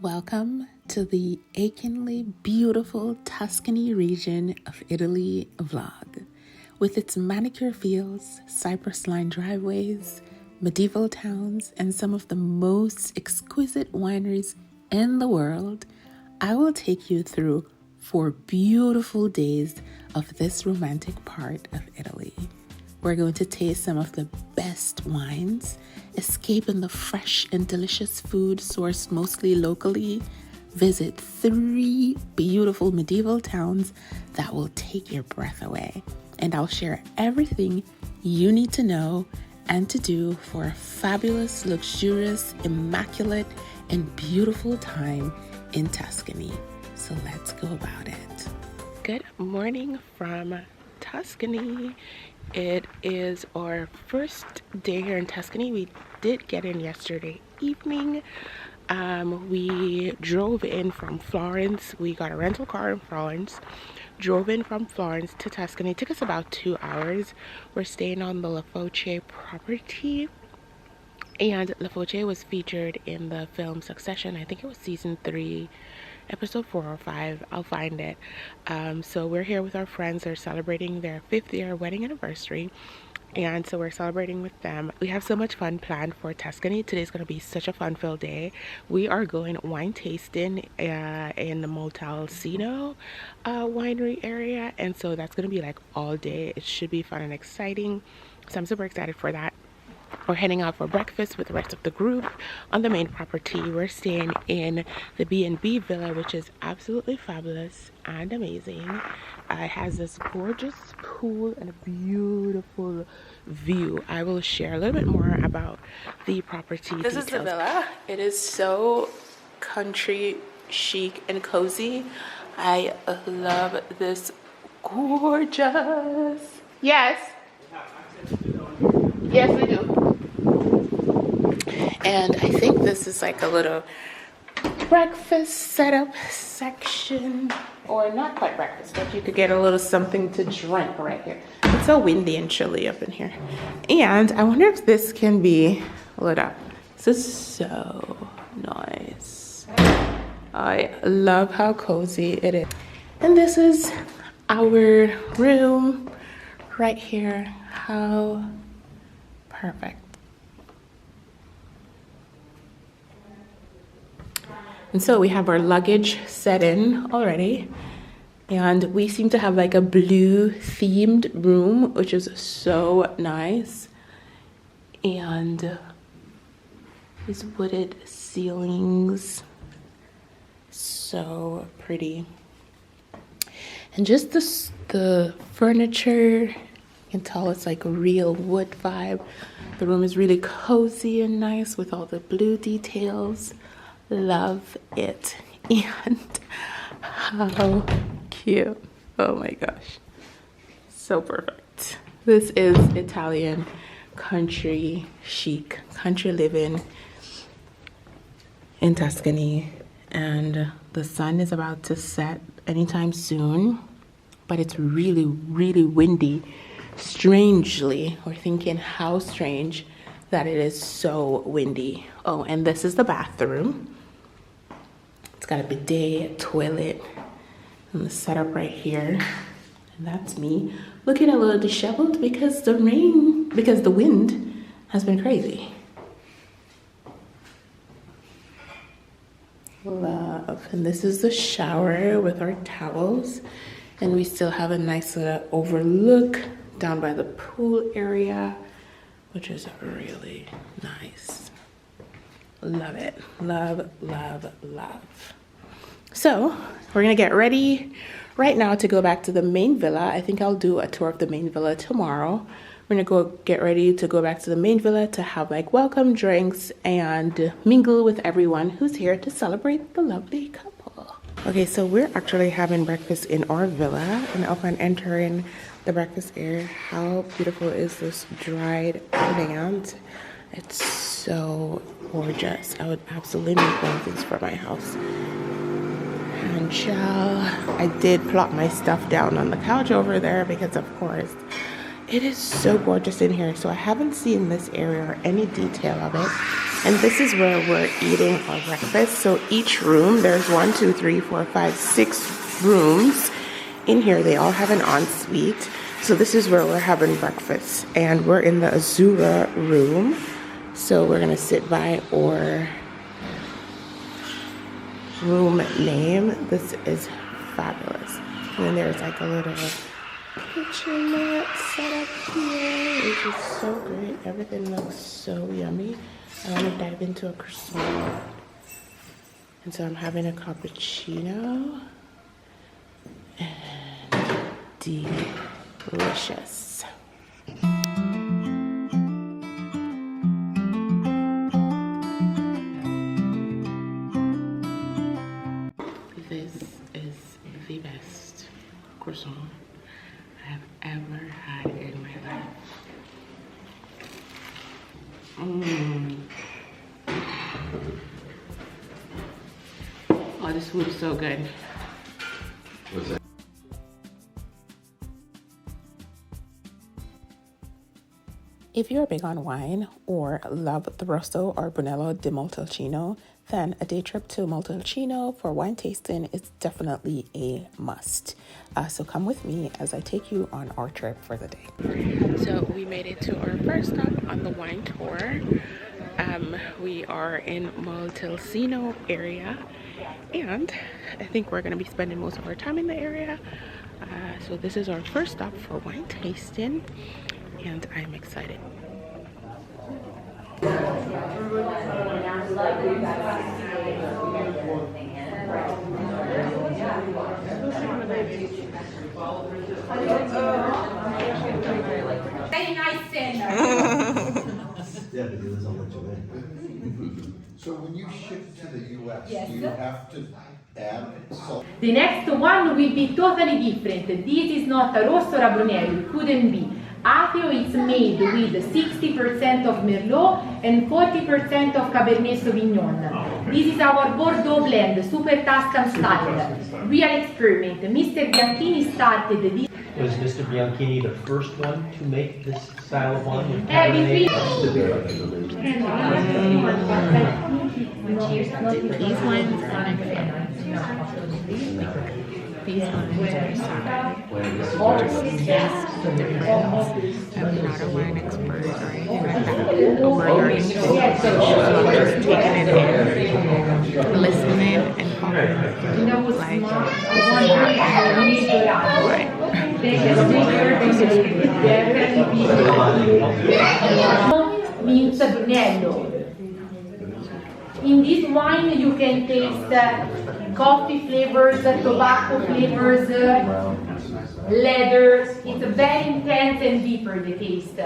Welcome to the achingly beautiful Tuscany region of Italy vlog. With its manicure fields, cypress-lined driveways, medieval towns, and some of the most exquisite wineries in the world, I will take you through 4 beautiful days of this romantic part of Italy. We're going to taste some of the best wines, escape in the fresh and delicious food sourced mostly locally, visit 3 beautiful medieval towns that will take your breath away, and I'll share everything you need to know and to do for a fabulous, luxurious, immaculate, and beautiful time in Tuscany. So let's go about it. Good morning from Tuscany. It is our first day here in Tuscany. We did get in yesterday evening. We drove in from Florence. We got a rental car in Florence, drove in from Florence to Tuscany. It took us about 2 hours. We're staying on the Foce property, and Foce was featured in the film Succession. I think it was season 3, episode 4 or 5. I'll find it. So we're here with our friends. They're celebrating their 5th year wedding anniversary, and so we're celebrating with them. We have so much fun planned for Tuscany. Today's going to be such a fun-filled day. We are going wine tasting in the Montalcino winery area, and so that's going to be like all day. It should be fun and exciting, so I'm super excited for that. We're heading out for breakfast with the rest of the group on the main property. We're staying in the B&B villa, which is absolutely fabulous and amazing. It has this gorgeous pool and a beautiful view. I will share a little bit more about the property details. This is the villa. It is so country chic and cozy. I love this gorgeous. Yes. Yes, we do. And I think this is like a little breakfast setup section, or not quite breakfast, but you could get a little something to drink right here. It's so windy and chilly up in here. And I wonder if this can be lit up. This is so nice. I love how cozy it is. And this is our room right here. How perfect. And so we have our luggage set in already, and we seem to have like a blue themed room, which is so nice. And these wooded ceilings, so pretty. And just the furniture, you can tell it's like a real wood vibe. The room is really cozy and nice with all the blue details. Love it. And how cute. Oh my gosh, so perfect. This is Italian country chic, country living in Tuscany, and the sun is about to set anytime soon, but it's really windy. Strangely, we're thinking how strange that it is so windy. Oh, and this is the bathroom. It's got a bidet, toilet, and the setup right here. And that's me looking a little disheveled because the wind has been crazy. Love. And this is the shower with our towels. And we still have a nice little overlook down by the pool area, which is really nice. Love it. Love, love, love. So we're gonna get ready right now to go back to the main villa. I think I'll do a tour of the main villa tomorrow. We're gonna go get ready to go back to the main villa to have like welcome drinks and mingle with everyone who's here to celebrate the lovely couple. Okay, so we're actually having breakfast in our villa, and upon entering the breakfast area, how beautiful is this dried land? It's so gorgeous. I would absolutely make one of these for my house. And I did plop my stuff down on the couch over there because, of course, it is so gorgeous in here. So I haven't seen this area or any detail of it. And this is where we're eating our breakfast. So each room, there's 1, 2, 3, 4, 5, 6 rooms in here. They all have an ensuite. So this is where we're having breakfast. And we're in the Azura room. So we're gonna sit by our room name. This is fabulous. And then there's like a little kitchenette set up here, which is so great. Everything looks so yummy. I want to dive into a croissant. And so I'm having a cappuccino. And delicious. This is the best croissant I have ever had in my life. Oh, this food is so good. What's that? If you're big on wine or love the Rosso or Brunello di Montalcino, then a day trip to Montalcino for wine tasting is definitely a must. So come with me as I take you on our trip for the day. So we made it to our first stop on the wine tour. We are in Montalcino area, and I think we're going to be spending most of our time in the area. So this is our first stop for wine tasting, and I'm excited. Very nice dinner. Yeah, but he doesn't let you in. So when you ship to the US, do you have to add salt? The next one will be totally different. This is not a Rosso Brunello, it couldn't be. Afio is made with 60% of Merlot and 40% of Cabernet Sauvignon. This is our Bordeaux blend, super Tuscan style. Real experiment. Mr. Bianchini started this. Was Mr. Bianchini the first one to make this style of wine? With These wines are incredible. These wines are so just taste the difference. I'm not a wine expert or anything like that, but we're learning to so I'm just taking it in, listening and like means Brunello. In this wine you can taste coffee flavors, tobacco flavors, leather. It's very intense and deeper, the taste.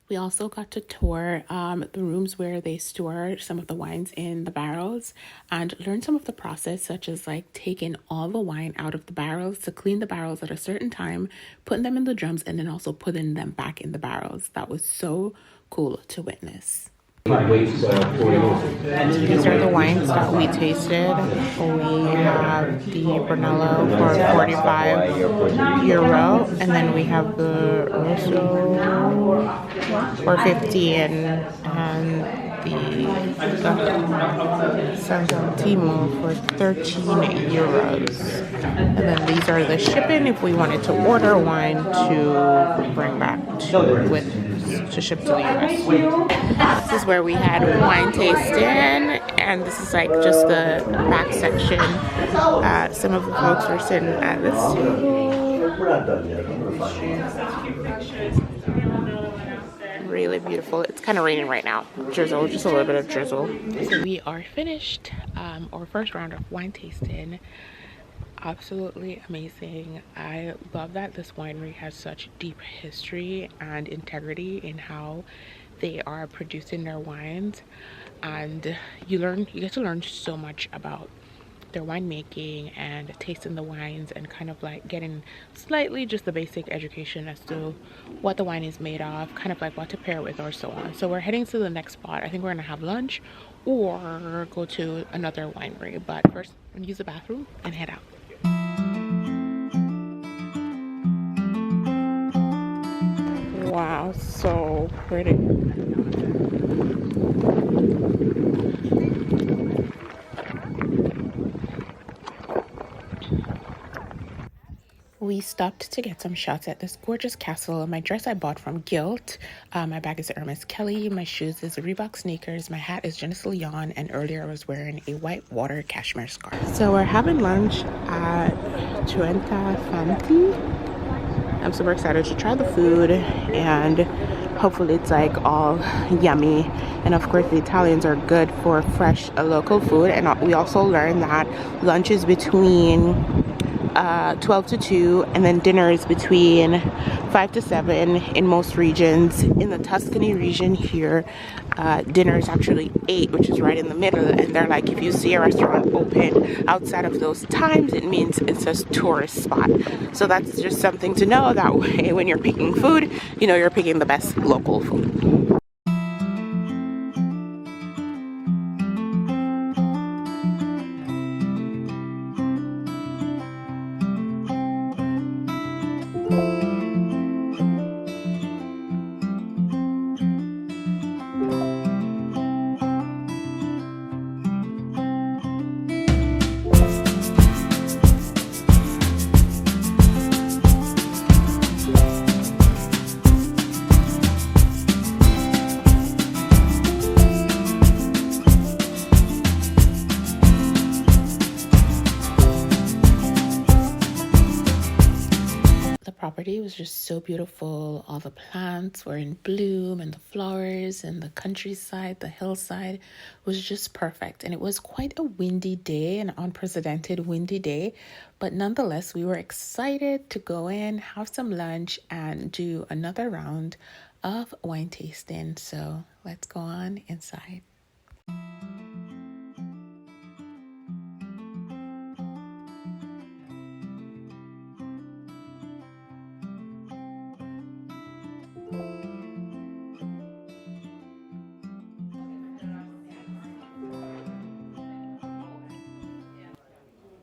We also got to tour the rooms where they store some of the wines in the barrels and learn some of the process, such as like taking all the wine out of the barrels to clean the barrels at a certain time, putting them in the drums, and then also putting them back in the barrels. That was so cool to witness. These are the wines that we tasted. We have the Brunello for €45, and then we have the Rosso for 50, and the Santaltimo for €13. And then these are the shipping if we wanted to order wine to bring back to ship to the US. This is where we had wine tasting, and this is like just the back section. Some of the folks were sitting at this table. We're not done yet. Really beautiful. It's kind of raining right now. Drizzle, just a little bit of drizzle. So we are finished our first round of wine tasting. Absolutely amazing. I love that this winery has such deep history and integrity in how they are producing their wines, and you get to learn so much about their winemaking and tasting the wines and kind of like getting slightly just the basic education as to what the wine is made of, kind of like what to pair with or so on. So we're heading to the next spot. I think we're gonna have lunch or go to another winery, but first I'm gonna use the bathroom and head out. Wow, so Pretty. We stopped to get some shots at this gorgeous castle. My dress I bought from Gilt. My bag is Hermes Kelly. My shoes is Reebok sneakers. My hat is Genesis Leon. And earlier I was wearing a white water cashmere scarf. So we're having lunch at Trenta Fanti. I'm super excited to try the food, and hopefully it's like all yummy. And of course the Italians are good for fresh local food. And we also learned that lunch is between 12 to 2, and then dinner is between 5 to 7 in most regions. In the Tuscany region here, dinner is actually 8, which is right in the middle. And they're like, if you see a restaurant open outside of those times, it means it's a tourist spot. So that's just something to know. That way when you're picking food, you know you're picking the best local food. Property was just so beautiful. All the plants were in bloom, and the flowers and the countryside, the hillside was just perfect. And it was quite a windy day, an unprecedented windy day, but nonetheless we were excited to go in, have some lunch, and do another round of wine tasting. So let's go on inside.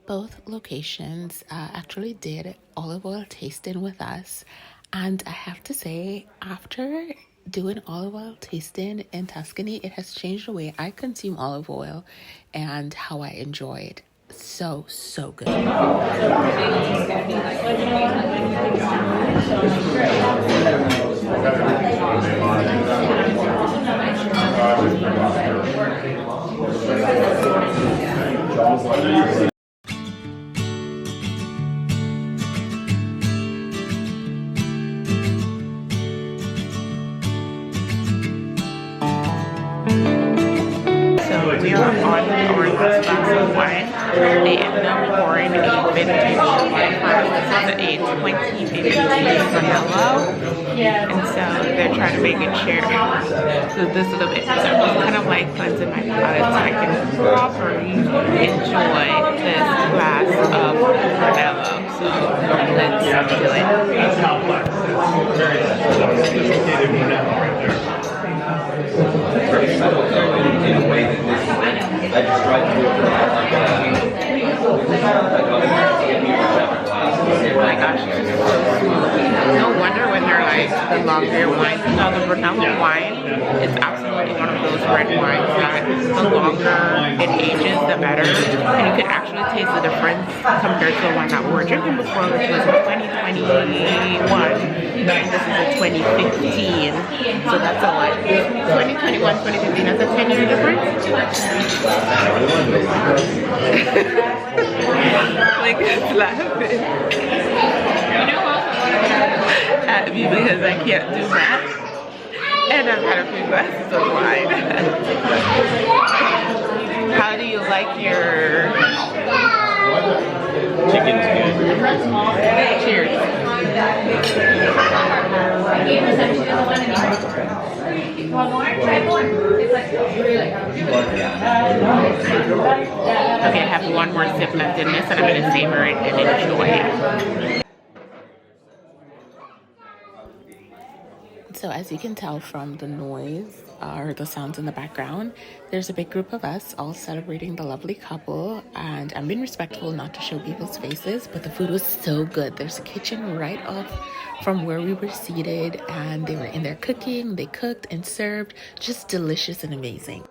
Both locations actually did olive oil tasting with us, and I have to say, after doing olive oil tasting in Tuscany, it has changed the way I consume olive oil and how I enjoy it. So good. We are on our last glass of wine. They ended up pouring a vintage wine. This is a 2015 Brunello, and so they're trying to make it share. So this little bit, so I'm kind of like cleansing my palate so I can properly enjoy this glass of Brunello. So let's do it. It's complex. I just tried to do it oh my gosh, no wonder when they're like the longer wines. Now the Brunello wine is absolutely one of those red wines that the longer it ages, the better. And you can actually taste the difference compared to the one that we were drinking before, which was 2021. And this is a 2015. So that's a what? 2021, 2015, that's a 10-year difference? Like, it's laughing. At me because I can't do math. And I've had a few glasses of wine. How do you like your... Chicken's good. Cheers. Okay, I have one more sip left in this, and I'm going to savor it and enjoy it. So So as you can tell from the noise or the sounds in the background, there's a big group of us all celebrating the lovely couple, and I'm being respectful not to show people's faces, but the food was so good. There's a kitchen right off from where we were seated, and they were in there cooking. They cooked and served, just delicious and amazing.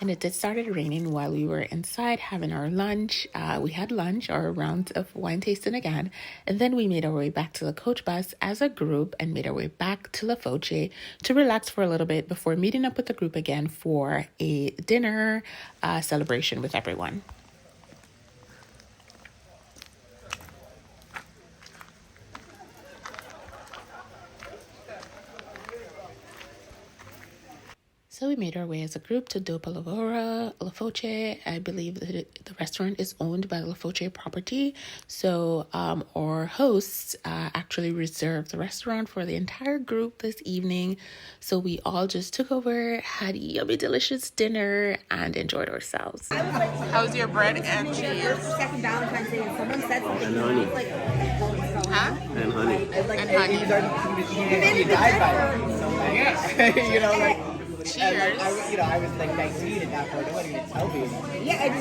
And it started raining while we were inside having our lunch. We had lunch, our round of wine tasting again, and then we made our way back to the coach bus as a group and made our way back to La Foce to relax for a little bit before meeting up with the group again for a dinner celebration with everyone. So we made our way as a group to Dopo Lavoro, La Foce. I believe that the restaurant is owned by La Foce property. So our hosts actually reserved the restaurant for the entire group this evening. So we all just took over, had a yummy, delicious dinner, and enjoyed ourselves. How's your bread and cheese? Second Valentine's Day, and someone said something. And honey. Huh? And honey. And honey. You died by it. You know, like, Cheers. I was like 19 at that point. I wasn't even tell me. Yeah, I do.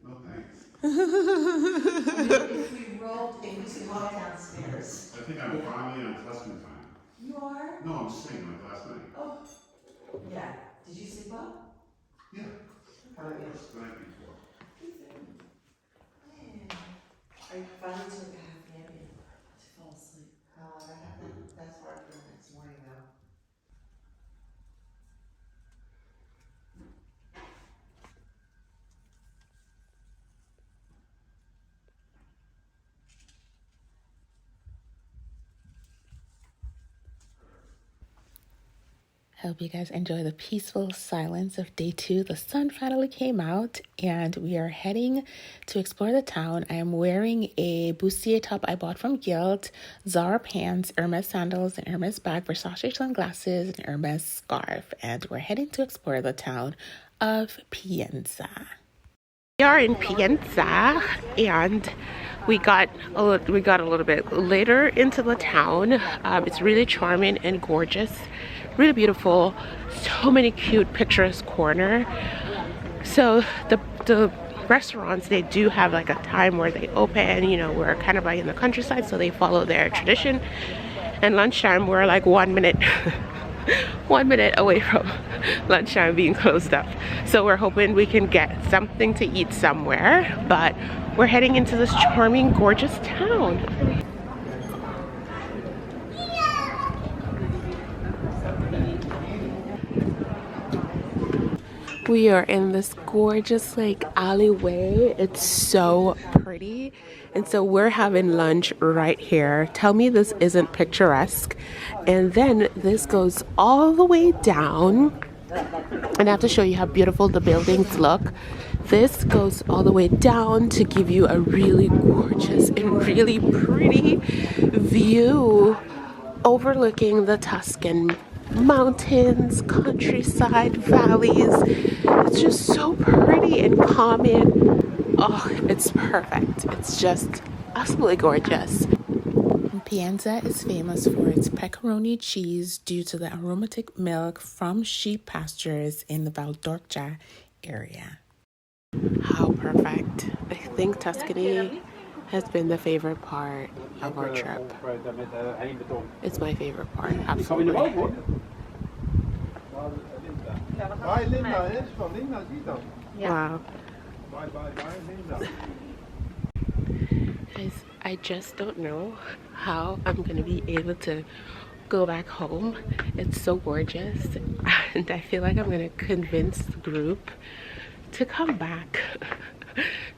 No thanks. If we walk downstairs. I think I'm finally on Tuscany time. You are? No, I'm just saying, like last night. Oh. Yeah. Did you sleep well? Yeah. How about you? First the night before. I finally took a half Ambien to fall asleep. That's hard for the next morning though. I hope you guys enjoy the peaceful silence of day 2. The sun finally came out and we are heading to explore the town. I am wearing a bustier top I bought from Guild, Zara pants, Hermes sandals, and Hermes bag, Versace sunglasses, and Hermes scarf. And we're heading to explore the town of Pienza. We are in Pienza and we got a little bit later into the town. It's really charming and gorgeous. Really beautiful, so many cute picturesque corner. So the restaurants, they do have like a time where they open, you know, we're kind of like in the countryside, so they follow their tradition. And lunchtime, we're like 1 minute 1 minute away from lunchtime being closed up. So we're hoping we can get something to eat somewhere, but we're heading into this charming, gorgeous town. We are in this gorgeous like alleyway. It's so pretty. And so we're having lunch right here. Tell me this isn't picturesque. And then this goes all the way down. And I have to show you how beautiful the buildings look. This goes all the way down to give you a really gorgeous and really pretty view overlooking the Tuscan mountains, countryside, valleys. It's just so pretty and calming. Oh, it's perfect. It's just absolutely gorgeous. Pienza is famous for its pepperoni cheese due to the aromatic milk from sheep pastures in the Valdorcia area. How perfect. I think Tuscany has been the favorite part of our trip. It's my favorite part, absolutely. Wow. Guys, I just don't know how I'm gonna be able to go back home. It's so gorgeous, and I feel like I'm gonna convince the group to come back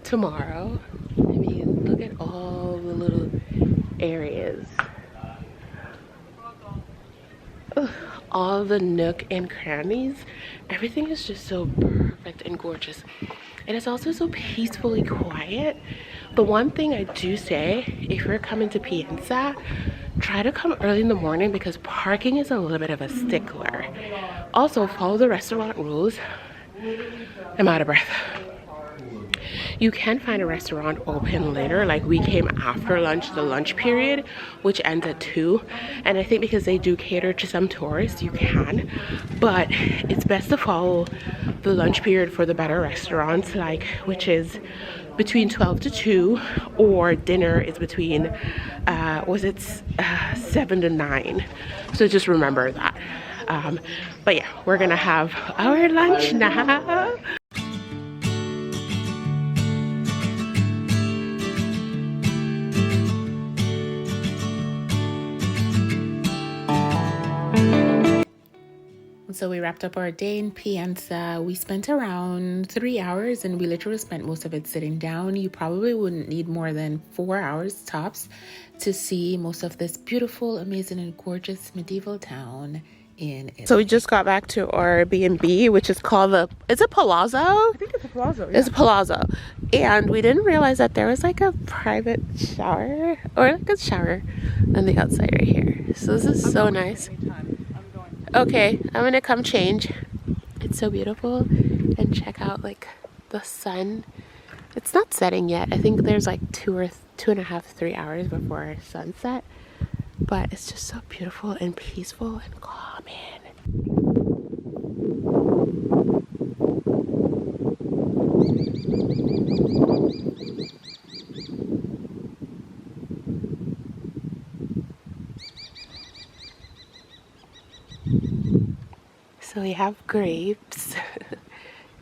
tomorrow. I mean, look at all the little areas. Ugh, all the nook and crannies. Everything is just so perfect and gorgeous. And it's also so peacefully quiet. The one thing I do say, if you're coming to Pienza, try to come early in the morning because parking is a little bit of a stickler. Also, follow the restaurant rules. I'm out of breath. You can find a restaurant open later, like we came after lunch, the lunch period, which ends at 2. And I think because they do cater to some tourists, you can. But it's best to follow the lunch period for the better restaurants, like which is between 12 to 2, or dinner is between, 7 to 9. So just remember that. But yeah, we're gonna have our lunch now. So we wrapped up our day in Pienza. We spent around 3 hours, and we literally spent most of it sitting down. You probably wouldn't need more than 4 hours tops to see most of this beautiful, amazing, and gorgeous medieval town in Italy. So we just got back to our B&B, which is called is it Palazzo? I think it's a Palazzo. Yeah. It's a Palazzo. And we didn't realize that there was like a private shower, or like a shower on the outside right here. So this is so nice. Okay, I'm gonna come change. It's so beautiful. And check out like the sun. It's not setting yet. I think there's like 2.5, 3 hours before sunset. But it's just so beautiful and peaceful and calming. So we have grapes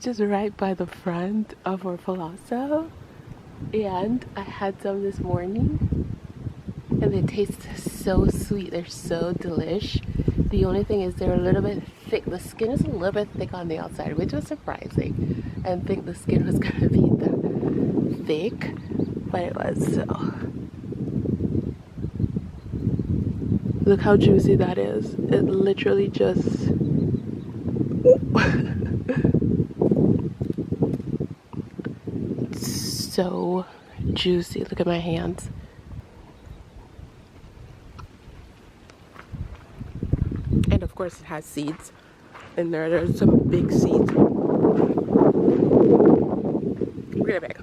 just right by the front of our palazzo, and I had some this morning and they taste so sweet. They're so delish. The only thing is they're a little bit thick. The skin is a little bit thick on the outside, which was surprising. I didn't think the skin was gonna be that thick, but it was. So look how juicy that is. It literally just so juicy. Look at my hands. And of course it has seeds in there. There's some big seeds. Really big.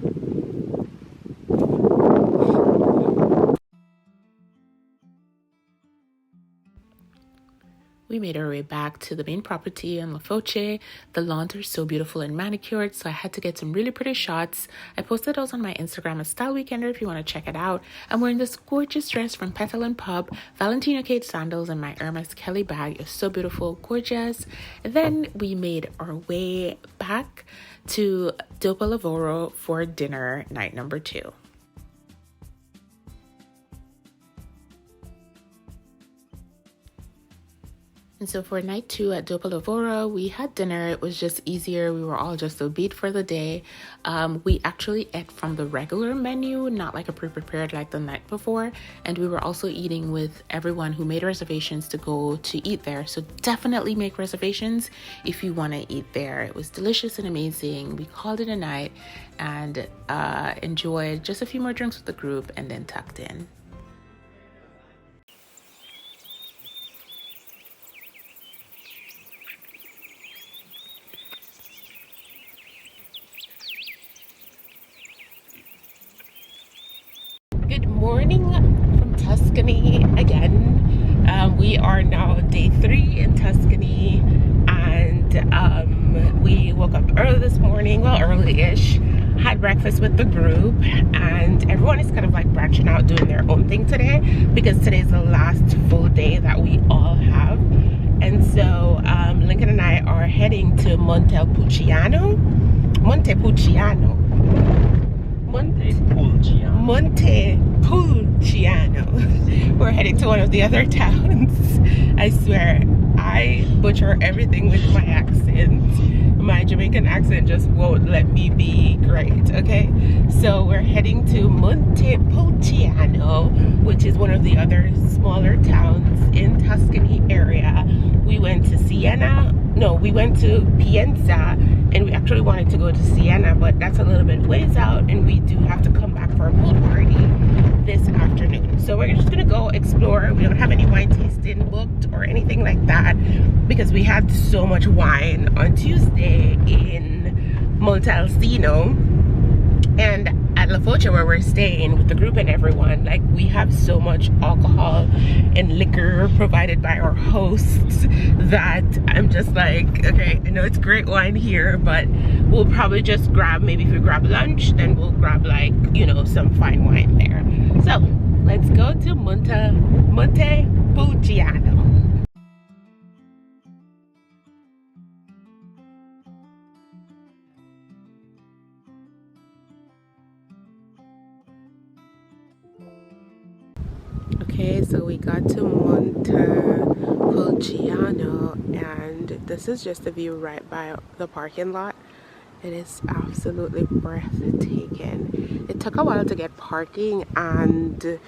We made our way back to the main property in Foce. The lawns are so beautiful and manicured, so I had to get some really pretty shots. I posted those on my Instagram at Style Weekender if you want to check it out. I'm wearing this gorgeous dress from Petal and Pub, Valentino Kate sandals, and my Hermes Kelly bag is so beautiful, gorgeous. And then we made our way back to Dopo Lavoro for dinner, night number 2. And so for night 2 at Dopo Lavoro, we had dinner. It was just easier. We were all just so beat for the day. We actually ate from the regular menu, not like a pre-prepared like the night before. And we were also eating with everyone who made reservations to go to eat there. So definitely make reservations if you want to eat there. It was delicious and amazing. We called it a night and enjoyed just a few more drinks with the group and then tucked in. Good morning from Tuscany again. We are now day 3 in Tuscany, and we woke up early this morning, well, early-ish, had breakfast with the group, and everyone is kind of like branching out doing their own thing today because today's the last full day that we all have. And so Lincoln and I are heading to Montepulciano. We're heading to one of the other towns. I swear, I butcher everything with my accent. My Jamaican accent just won't let me be great, okay? So we're heading to Montepulciano, which is one of the other smaller towns in Tuscany area. We went to Siena. No, we went to Pienza, and we actually wanted to go to Siena, but that's a little bit ways out, and we do have to come back for a pool party this afternoon. So we're just gonna go explore. We don't have any wine tasting booked or anything like that because we had so much wine on Tuesday in Montalcino, and at La Foce where we're staying with the group and everyone, like, we have so much alcohol and liquor provided by our hosts that I'm just like, okay, I know it's great wine here, but we'll probably just grab, maybe if we grab lunch, then we'll grab, like, you know, some fine wine there. So let's go to Montepulciano. Okay, so we got to Montepulciano, and this is just the view right by the parking lot. It is absolutely breathtaking. It took a while to get parking, and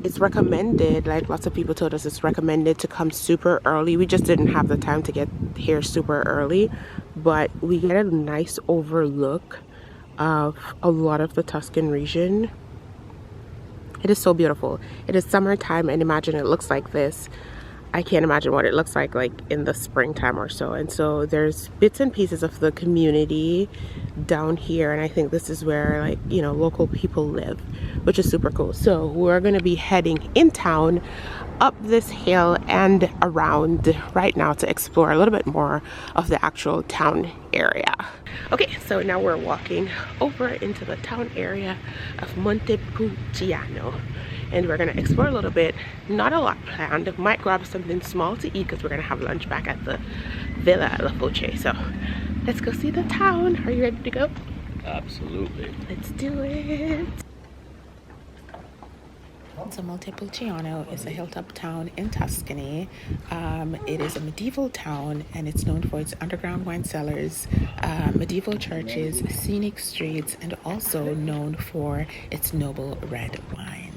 it's recommended, like lots of people told us, it's recommended to come super early. We just didn't have the time to get here super early, but we get a nice overlook of a lot of the Tuscan region. It is so beautiful. It is summertime, and imagine it looks like this. I can't imagine what it looks like in the springtime or so. And so there's bits and pieces of the community down here, and I think this is where, like, you know, local people live, which is super cool. So we're gonna be heading in town, up this hill and around right now to explore a little bit more of the actual town area. Okay, so now we're walking over into the town area of Montepulciano, and we're gonna explore a little bit. Not a lot planned. Might grab something small to eat because we're gonna have lunch back at the Villa at La Foce. So let's go see the town. Are you ready to go? Absolutely. Let's do it. So Montepulciano is a hilltop town in Tuscany. It is a medieval town, and it's known for its underground wine cellars, medieval churches, scenic streets, and also known for its noble red wine.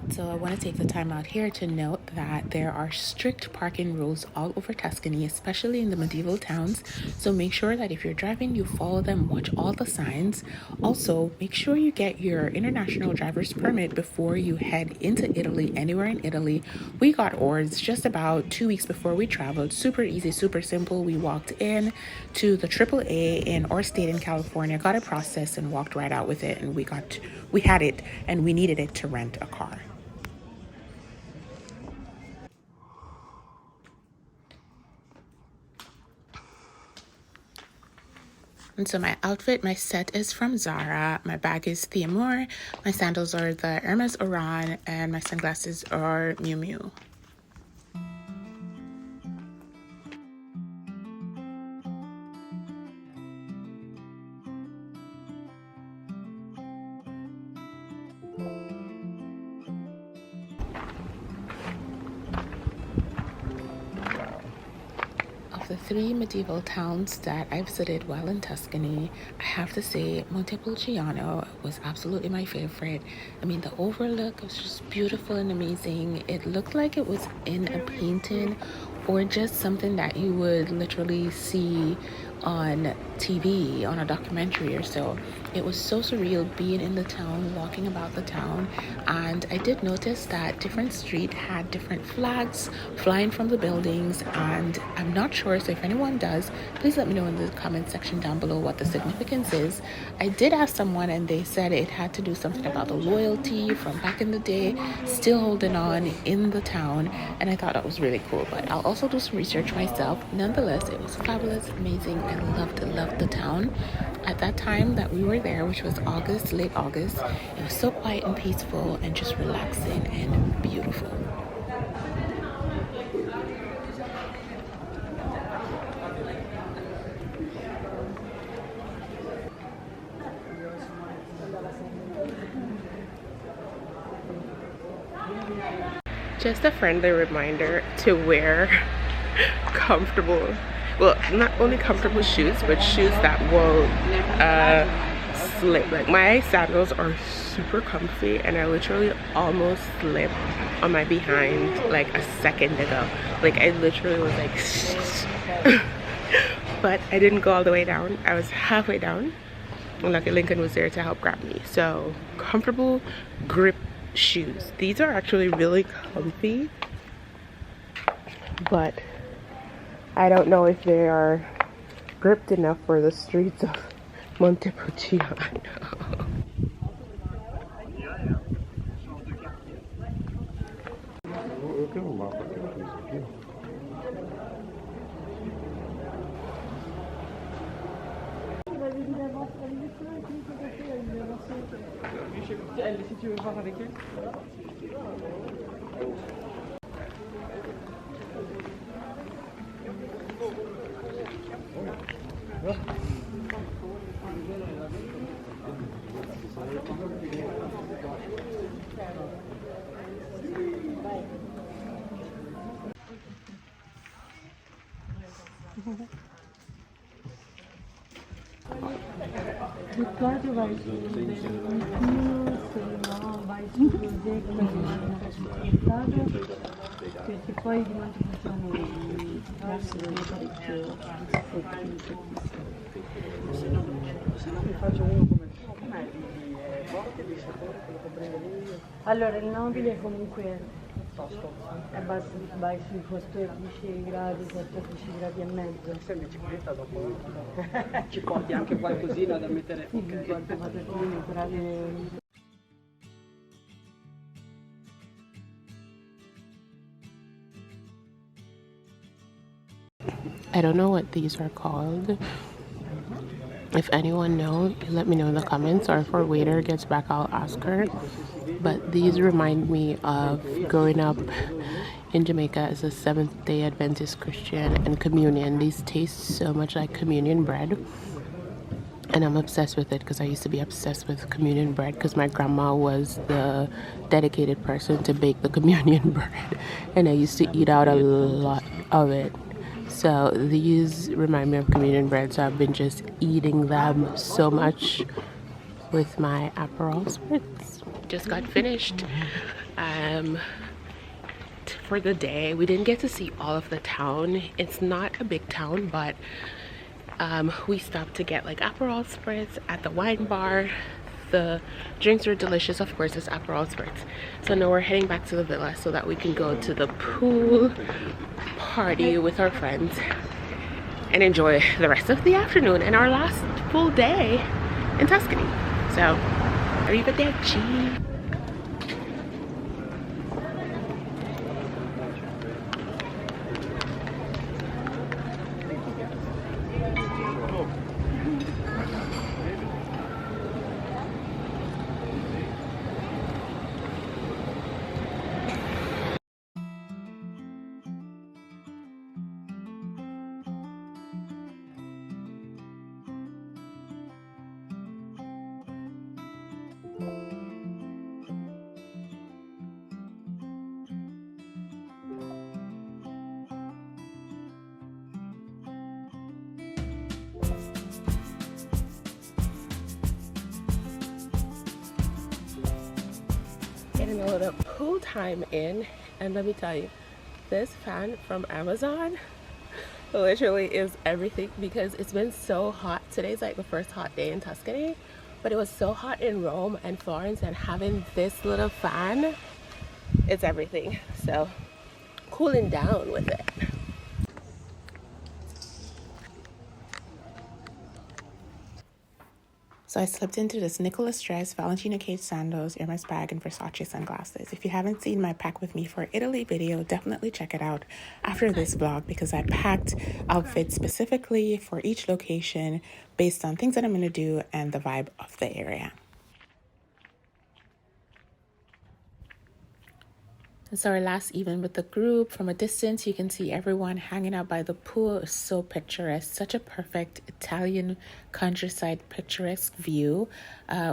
So I want to take the time out here to note that there are strict parking rules all over Tuscany, especially in the medieval towns. So make sure that if you're driving, you follow them, watch all the signs. Also, make sure you get your international driver's permit before you head into Italy, anywhere in Italy. We got ours just about 2 weeks before we traveled. Super easy, super simple. We walked in to the AAA in our state in California, got it processed, and walked right out with it. And we had it, and we needed it to rent a car. And so my outfit, my set is from Zara, my bag is The Amour, my sandals are the Hermes Oran, and my sunglasses are Miu Miu. Of the 3 medieval towns that I visited while in Tuscany, I have to say Montepulciano was absolutely my favorite. I mean, the overlook was just beautiful and amazing. It looked like it was in a painting or just something that you would literally see on TV, on a documentary or so. It was so surreal being in the town, walking about the town, and I did notice that different street had different flags flying from the buildings, and I'm not sure, so if anyone does, please let me know in the comment section down below what the significance is. I did ask someone and they said it had to do something about the loyalty from back in the day, still holding on in the town, and I thought that was really cool, but I'll also do some research myself. Nonetheless, it was fabulous, amazing. I loved the town. At that time that we were there, which was August, late August, it was so quiet and peaceful and just relaxing and beautiful. Just a friendly reminder to wear comfortable, well, not only comfortable shoes, but shoes that won't slip. Like, my sandals are super comfy and I literally almost slipped on my behind like a second ago. Like, I literally was like but I didn't go all the way down. I was halfway down and luckily Lincoln was there to help grab me. So comfortable grip shoes. These are actually really comfy, but I don't know if they are gripped enough for the streets of Montepulciano. Perché poi di Montepulciano parecchio. Faccio uno come forte di sapore che lo comprendo io. Allora il nobile comunque è vai sui 14 gradi, 14 gradi e mezzo. Se mi ci metta dopo ci porti anche qualcosina da mettere. Sì, mi porto patatine, gradi. I don't know what these are called. If anyone knows, let me know in the comments, or if our waiter gets back, I'll ask her. But these remind me of growing up in Jamaica as a Seventh-day Adventist Christian and communion. These taste so much like communion bread, and I'm obsessed with it because I used to be obsessed with communion bread because my grandma was the dedicated person to bake the communion bread, and I used to eat out a lot of it. So these remind me of communion bread, so I've been just eating them so much with my Aperol spritz. Just got finished for the day. We didn't get to see all of the town. It's not a big town, but we stopped to get like Aperol spritz at the wine bar. The drinks were delicious, of course, it's Aperol spritz. So now we're heading back to the villa so that we can go to the pool party with our friends and enjoy the rest of the afternoon and our last full day in Tuscany. So, arrivederci. getting a little pool time in, and let me tell you, this fan from Amazon literally is everything, because it's been so hot. Today's like the first hot day in Tuscany, but it was so hot in Rome and Florence, and having this little fan, it's everything. So cooling down with it. So I slipped into this Nicholas dress, Valentino Kate sandals, Hermes bag, and Versace sunglasses. If you haven't seen my Pack With Me for Italy video, definitely check it out after this vlog, because I packed outfits specifically for each location based on things that I'm going to do and the vibe of the area. It's our last evening with the group. From a distance, you can see everyone hanging out by the pool. It's so picturesque, such a perfect Italian countryside picturesque view.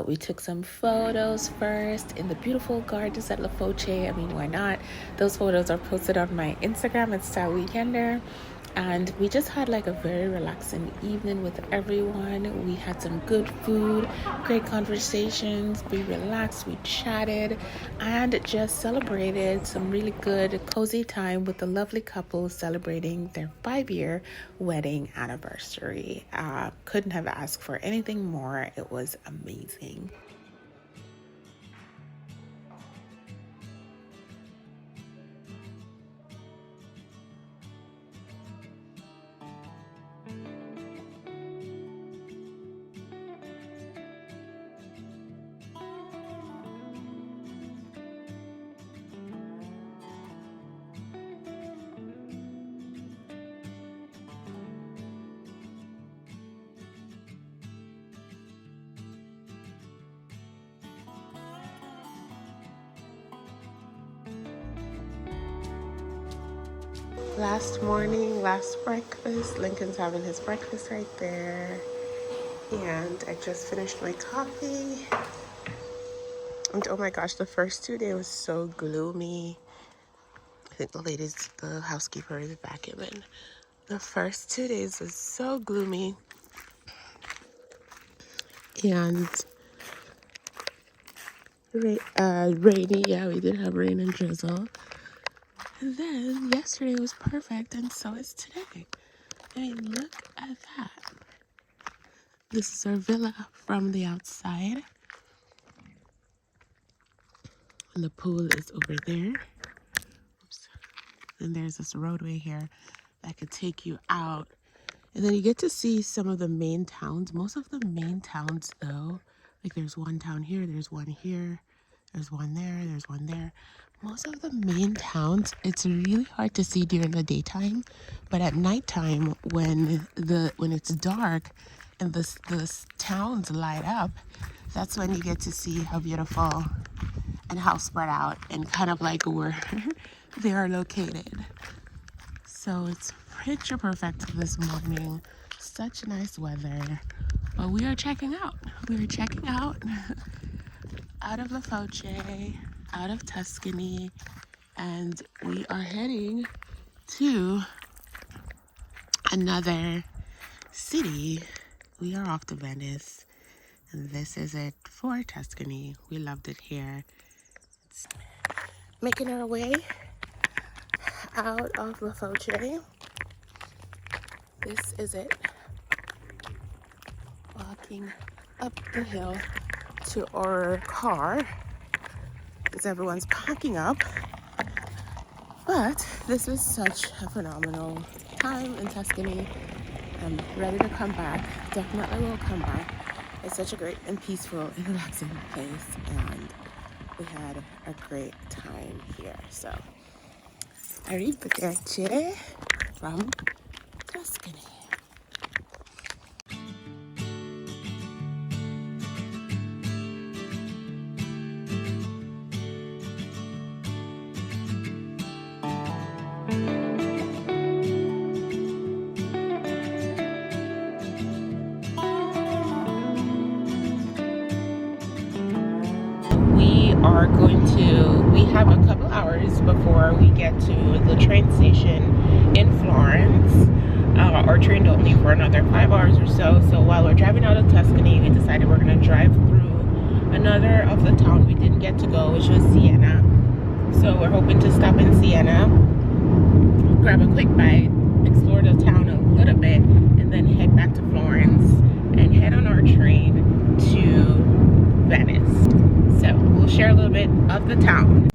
We took some photos first in the beautiful gardens at La Foce. I mean, why not? Those photos are posted on my Instagram at Style Weekender. And we just had like a very relaxing evening with everyone. We had some good food, great conversations, we relaxed, we chatted, and just celebrated some really good cozy time with the lovely couple celebrating their 5-year wedding anniversary. Couldn't have asked for anything more. It was amazing. Last morning, last breakfast. Lincoln's having his breakfast right there. And I just finished my coffee. And oh my gosh, the first 2 days was so gloomy. I think the housekeeper is vacuuming. The first 2 days was so gloomy. And rainy. Yeah, we did have rain and drizzle. And then yesterday was perfect, and so is today. I mean, look at that. This is our villa from the outside. And the pool is over there. Oops. And there's this roadway here that could take you out. And then you get to see some of the main towns. Most of the main towns, though, like there's one town here, there's one here, there's one there, there's one there. Most of the main towns, it's really hard to see during the daytime, but at nighttime, when it's dark and the towns light up, that's when you get to see how beautiful and how spread out and kind of like where they are located. So it's picture perfect this morning. Such nice weather. But we are checking out. We are checking out of La Foce, out of Tuscany, and we are heading to another city. We are off to Venice, and this is it for Tuscany. We loved it here. It's making our way out of La Foce. This is it. Walking up the hill to our car as everyone's packing up. But this is such a phenomenal time in Tuscany. I'm ready to come back. Definitely will come back. It's such a great and peaceful and relaxing place, and we had a great time here. So, arrivederci from Tuscany. We have a couple hours before we get to the train station in Florence. Our train don't leave for another 5 hours or so. So while we're driving out of Tuscany, we decided we're going to drive through another of the town we didn't get to go, which was Siena. So we're hoping to stop in Siena, grab a quick bite, explore the town a little bit, and then head back to Florence and head on our train to Venice. So we'll share a little bit of the town.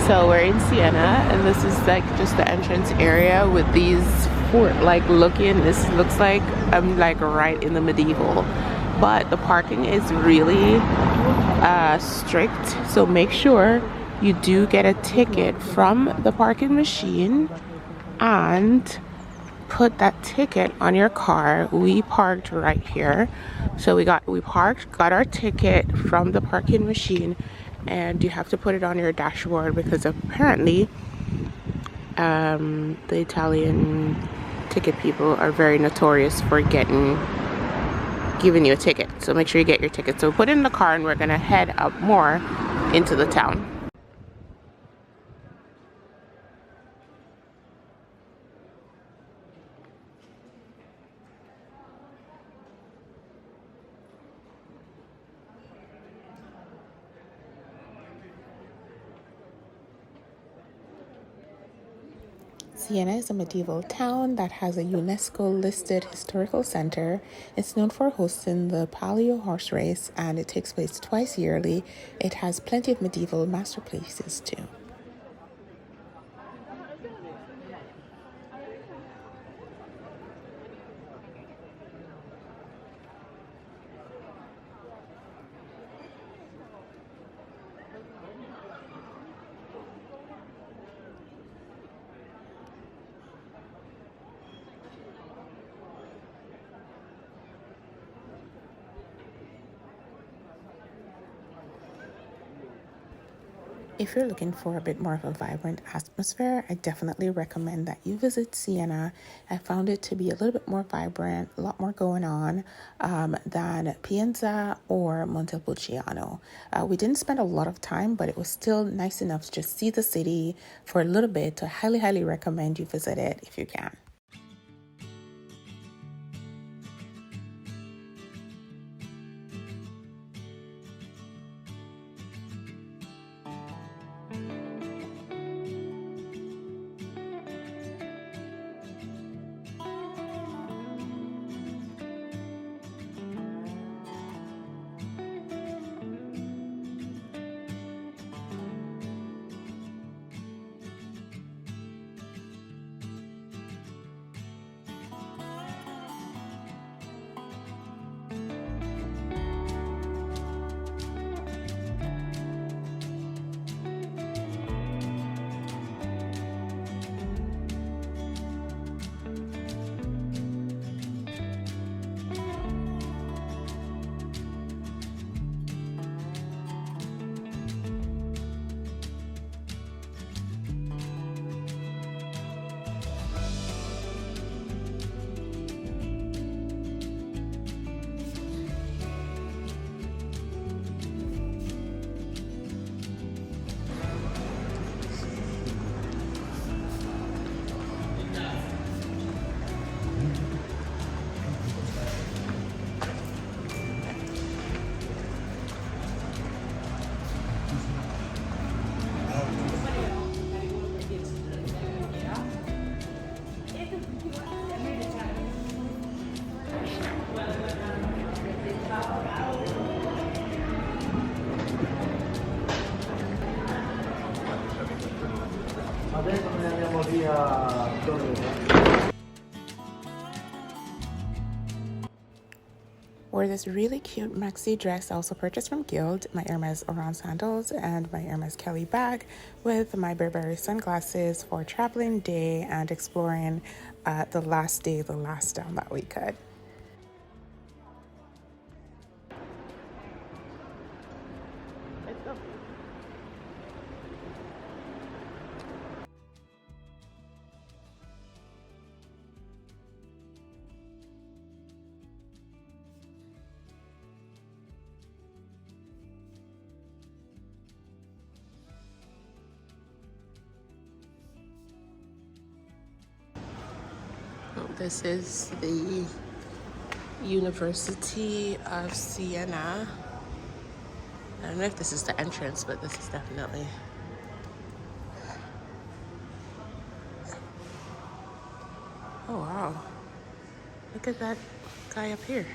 So we're in Siena, and this is like just the entrance area with these fort like looking. This looks like I'm like right in the medieval, but the parking is really strict. So make sure you do get a ticket from the parking machine and put that ticket on your car. We parked right here, so we parked, got our ticket from the parking machine, and you have to put it on your dashboard because apparently the Italian ticket people are very notorious for giving you a ticket. So make sure you get your ticket. So put it in the car, and we're gonna head up more into the town. Siena is a medieval town that has a UNESCO listed historical center. It's known for hosting the Palio horse race, and it takes place twice yearly. It has plenty of medieval masterpieces too. If you're looking for a bit more of a vibrant atmosphere, I definitely recommend that you visit Siena. I found it to be a little bit more vibrant, a lot more going on than Pienza or Montepulciano. We didn't spend a lot of time, but it was still nice enough to just see the city for a little bit. So I highly, highly recommend you visit it if you can. Wore this really cute maxi dress I also purchased from Guild, my Hermes Oran sandals, and my Hermes Kelly bag with my Burberry sunglasses for traveling day and exploring the last day, the last town that we could. This is the University of Siena. I don't know if this is the entrance, but this is definitely. Oh wow. Look at that guy up here.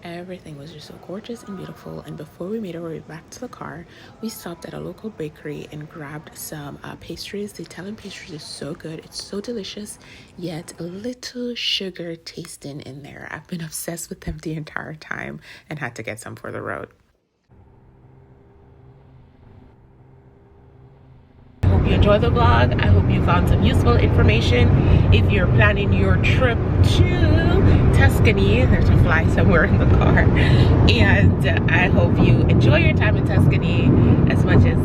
Everything was just so gorgeous and beautiful, and before we made our way back to the car, we stopped at a local bakery and grabbed some pastries. The Italian pastries is so good. It's so delicious, yet a little sugar tasting in there. I've been obsessed with them the entire time and had to get some for the road. I hope you enjoyed the vlog. I hope you found some useful information. If you're planning your trip to Tuscany, there's a fly somewhere in the car, and I hope you enjoy your time in Tuscany as much as